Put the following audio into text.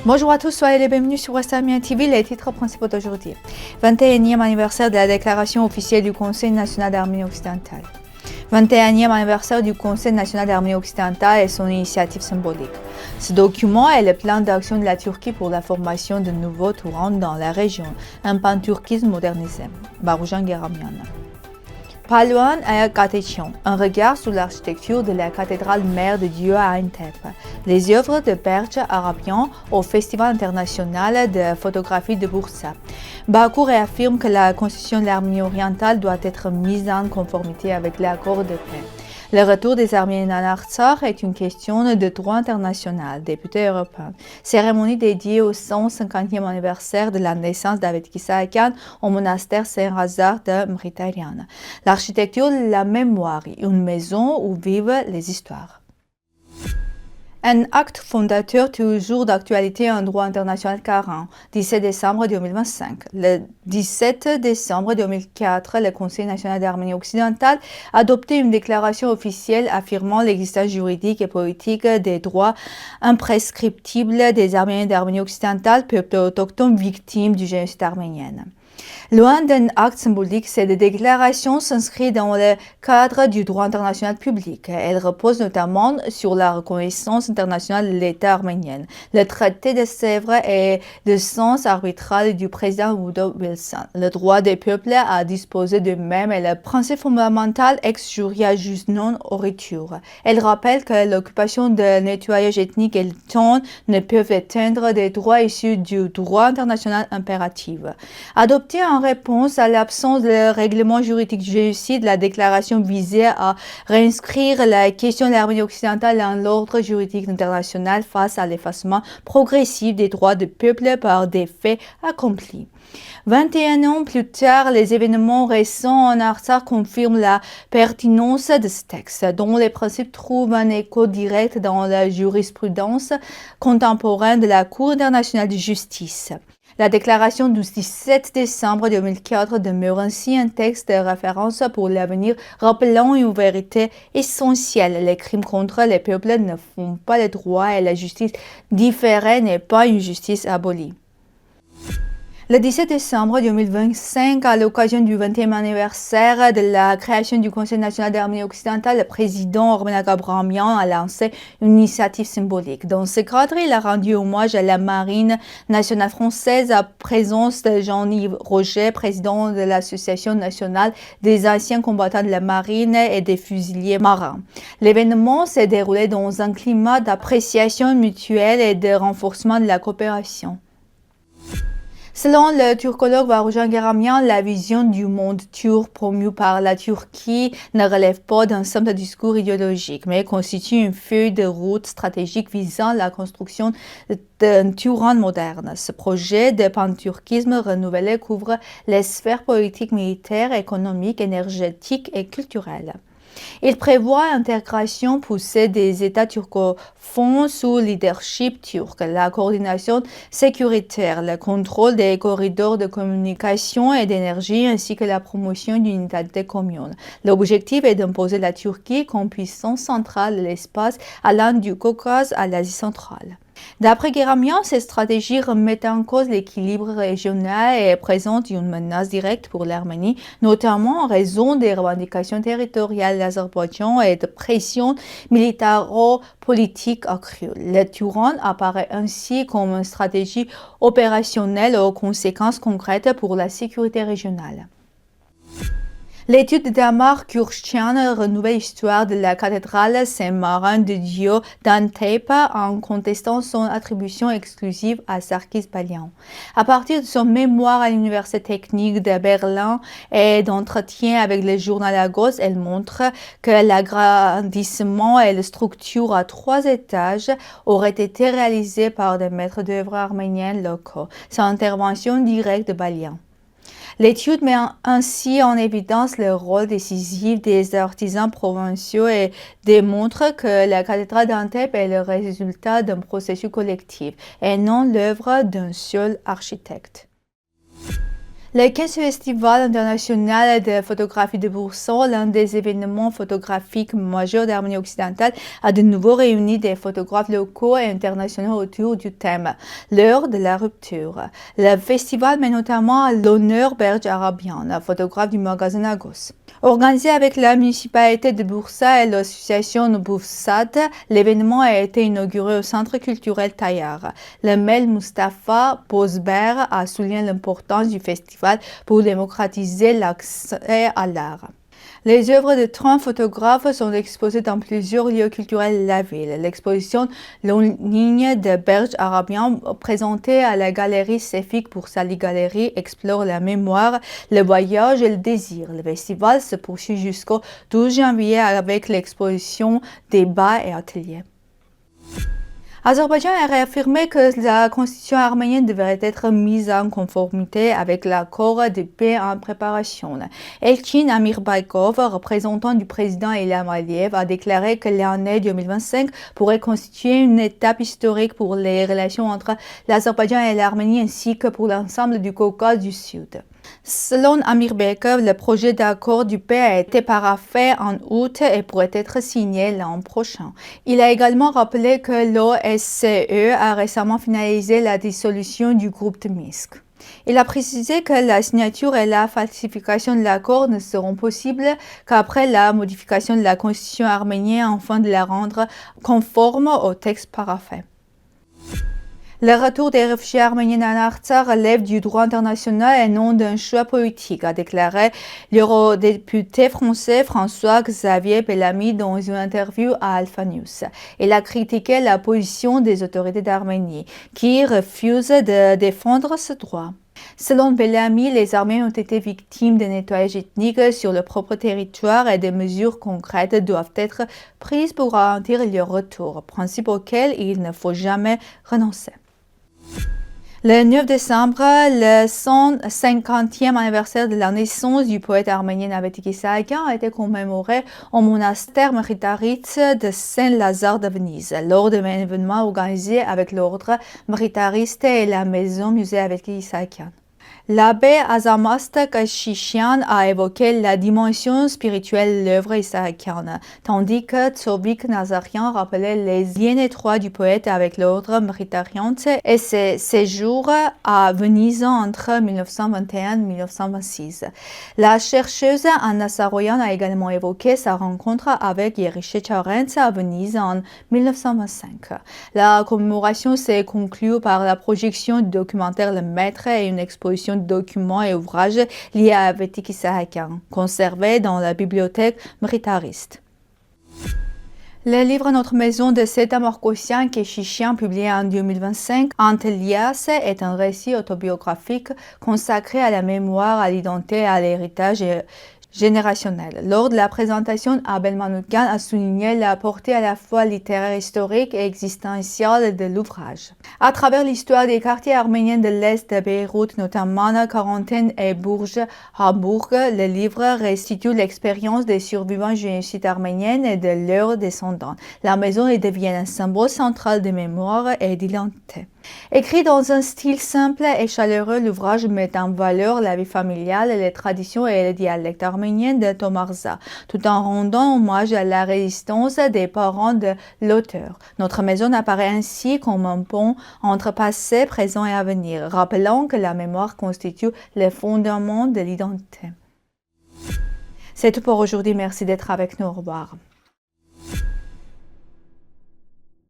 Bonjour à tous, soyez les bienvenus sur West Arméen TV, les titres principaux d'aujourd'hui. 21e anniversaire de la déclaration officielle du Conseil national d'Arménie occidentale. 21e anniversaire du Conseil national d'Arménie occidentale et son initiative symbolique. Ce document est le plan d'action de la Turquie pour la formation de nouveaux tourants dans la région, un pan-turquisme modernisé. Baroujan Gueramian. Paluan et Katechion, un regard sur l'architecture de la cathédrale Mère de Dieu à Antep. Les œuvres de Berge Arabian au Festival international de photographie de Bursa. Bakou réaffirme que la constitution de l'Arménie orientale doit être mise en conformité avec l'accord de paix. Le retour des Arméniens en Artsakh est une question de droit international, député européen. Cérémonie dédiée au 150e anniversaire de la naissance d'Avet Kisaakian au monastère Saint-Lazare de Mkhitaryan. L'architecture de la mémoire, une maison où vivent les histoires. Un acte fondateur toujours d'actualité en droit international 40, 17 décembre 2025. Le 17 décembre 2004, le Conseil national d'Arménie occidentale a adopté une déclaration officielle affirmant l'existence juridique et politique des droits imprescriptibles des Arméniens d'Arménie occidentale, peuple autochtone victime du génocide arménien. Loin d'un acte symbolique, cette déclaration s'inscrit dans le cadre du droit international public. Elle repose notamment sur la reconnaissance internationale de l'État arménien, le traité de Sèvres et le sens arbitral du président Woodrow Wilson. Le droit des peuples à disposer d'eux-mêmes est le principe fondamental ex juria jus non oritur. Elle rappelle que l'occupation de nettoyage ethnique et le temps ne peuvent éteindre des droits issus du droit international impératif. Adoptée en réponse à l'absence de règlement juridique du génocide, la déclaration visait à réinscrire la question de l'Arménie occidentale dans l'ordre juridique international face à l'effacement progressif des droits du peuple par des faits accomplis. 21 ans plus tard, les événements récents en Artsakh confirment la pertinence de ce texte, dont les principes trouvent un écho direct dans la jurisprudence contemporaine de la Cour internationale de justice. La déclaration du 17 décembre 2004 demeure ainsi un texte de référence pour l'avenir, rappelant une vérité essentielle. Les crimes contre les peuples ne font pas le droit et la justice différée n'est pas une justice abolie. Le 17 décembre 2025, à l'occasion du 20e anniversaire de la création du Conseil national d'Arménie occidentale, le président Ormena Gabramian a lancé une initiative symbolique. Dans ce cadre, il a rendu hommage à la Marine nationale française à présence de Jean-Yves Roger, président de l'Association nationale des anciens combattants de la Marine et des fusiliers marins. L'événement s'est déroulé dans un climat d'appréciation mutuelle et de renforcement de la coopération. Selon le turcologue Baroujan Gueramian, la vision du monde turc promue par la Turquie ne relève pas d'un simple discours idéologique, mais constitue une feuille de route stratégique visant la construction d'un Turan moderne. Ce projet de panturquisme renouvelé couvre les sphères politiques, militaires, économiques, énergétiques et culturelles. Il prévoit l'intégration poussée des États turcophones sous leadership turc, la coordination sécuritaire, le contrôle des corridors de communication et d'énergie ainsi que la promotion d'une unité commune. L'objectif est d'imposer la Turquie comme puissance centrale de l'espace allant du Caucase à l'Asie centrale. D'après Gueramian, cette stratégie remet en cause l'équilibre régional et présente une menace directe pour l'Arménie, notamment en raison des revendications territoriales d'Azerbaïdjan et de pressions militaro-politiques accrues. Le Turan apparaît ainsi comme une stratégie opérationnelle aux conséquences concrètes pour la sécurité régionale. L'étude de Damar Kürşçyan renouvelle l'histoire de la cathédrale Saint-Marin de Dieu d'Antep en contestant son attribution exclusive à Sarkis Balian. À partir de son mémoire à l'Université technique de Berlin et d'entretien avec le journal Agos, elle montre que l'agrandissement et la structure à 3 étages auraient été réalisés par des maîtres d'œuvre arméniens locaux, sans intervention directe de Balian. L'étude met ainsi en évidence le rôle décisif des artisans provinciaux et démontre que la cathédrale d'Antep est le résultat d'un processus collectif et non l'œuvre d'un seul architecte. Le 15 Festival international de photographie de Bursa, l'un des événements photographiques majeurs d'Arménie occidentale, a de nouveau réuni des photographes locaux et internationaux autour du thème « L'heure de la rupture ». Le festival met notamment à l'honneur Berj Arabian, la photographe du magazine Agos. Organisé avec la municipalité de Bursa et l'association Bursat, l'événement a été inauguré au centre culturel Tayyar. Le maire Mustafa Bozber a souligné l'importance du festival pour démocratiser l'accès à l'art. Les œuvres de 30 photographes sont exposées dans plusieurs lieux culturels de la ville. L'exposition longue ligne de Berj Arabian, présentée à la galerie Sefik Bursali Galerie, explore la mémoire, le voyage et le désir. Le festival se poursuit jusqu'au 12 janvier avec l'exposition Débats et ateliers. Azerbaïdjan a réaffirmé que la constitution arménienne devrait être mise en conformité avec l'accord de paix en préparation. Elchin Amirbaykov, représentant du président Ilham Aliyev, a déclaré que l'année 2025 pourrait constituer une étape historique pour les relations entre l'Azerbaïdjan et l'Arménie ainsi que pour l'ensemble du Caucase du Sud. Selon Amirbaykov, le projet d'accord de paix a été paraphé en août et pourrait être signé l'an prochain. Il a également rappelé que l'OSCE a récemment finalisé la dissolution du groupe de Minsk. Il a précisé que la signature et la falsification de l'accord ne seront possibles qu'après la modification de la constitution arménienne afin de la rendre conforme au texte paraphé. Le retour des réfugiés arméniens en Artsakh relève du droit international et non d'un choix politique, a déclaré l'eurodéputé français François-Xavier Bellamy dans une interview à Alpha News. Il a critiqué la position des autorités d'Arménie, qui refusent de défendre ce droit. Selon Bellamy, les Arméniens ont été victimes de nettoyage ethnique sur leur propre territoire et des mesures concrètes doivent être prises pour garantir leur retour, principe auquel il ne faut jamais renoncer. Le 9 décembre, le 150e anniversaire de la naissance du poète arménien Avetik Issahakian a été commémoré au monastère méritariste de Saint-Lazare de Venise, lors d'un événement organisé avec l'ordre méritariste et la maison musée Avetik Issahakian. L'abbé Azamast Kashishian a évoqué la dimension spirituelle de l'œuvre Issahakian, tandis que Tsobik Nazarian rappelait les liens étroits du poète avec l'ordre méritariant et ses séjours à Venise entre 1921 et 1926. La chercheuse Anna Saroyan a également évoqué sa rencontre avec Yeriche Charentz à Venise en 1925. La commémoration s'est conclue par la projection du documentaire Le Maître et une exposition de documents et ouvrages liés à Avetik Issahakian, conservés dans la bibliothèque méritariste. Le livre Notre maison de Seda Marcossian Keshishian, publié en 2025, Antelias, est un récit autobiographique consacré à la mémoire, à l'identité et à l'héritage générationnel. Lors de la présentation, Abel Manoukian a souligné la portée à la fois littéraire, historique et existentielle de l'ouvrage. À travers l'histoire des quartiers arméniens de l'Est de Beyrouth, notamment Quarantaine et Bourges, Hambourg, le livre restitue l'expérience des survivants du génocide arménien et de leurs descendants. La maison devient un symbole central de mémoire et d'identité. Écrit dans un style simple et chaleureux, l'ouvrage met en valeur la vie familiale, les traditions et le dialecte arménien de Tomarza, tout en rendant hommage à la résistance des parents de l'auteur. Notre maison apparaît ainsi comme un pont entre passé, présent et avenir, rappelant que la mémoire constitue le fondement de l'identité. C'est tout pour aujourd'hui. Merci d'être avec nous. Au revoir.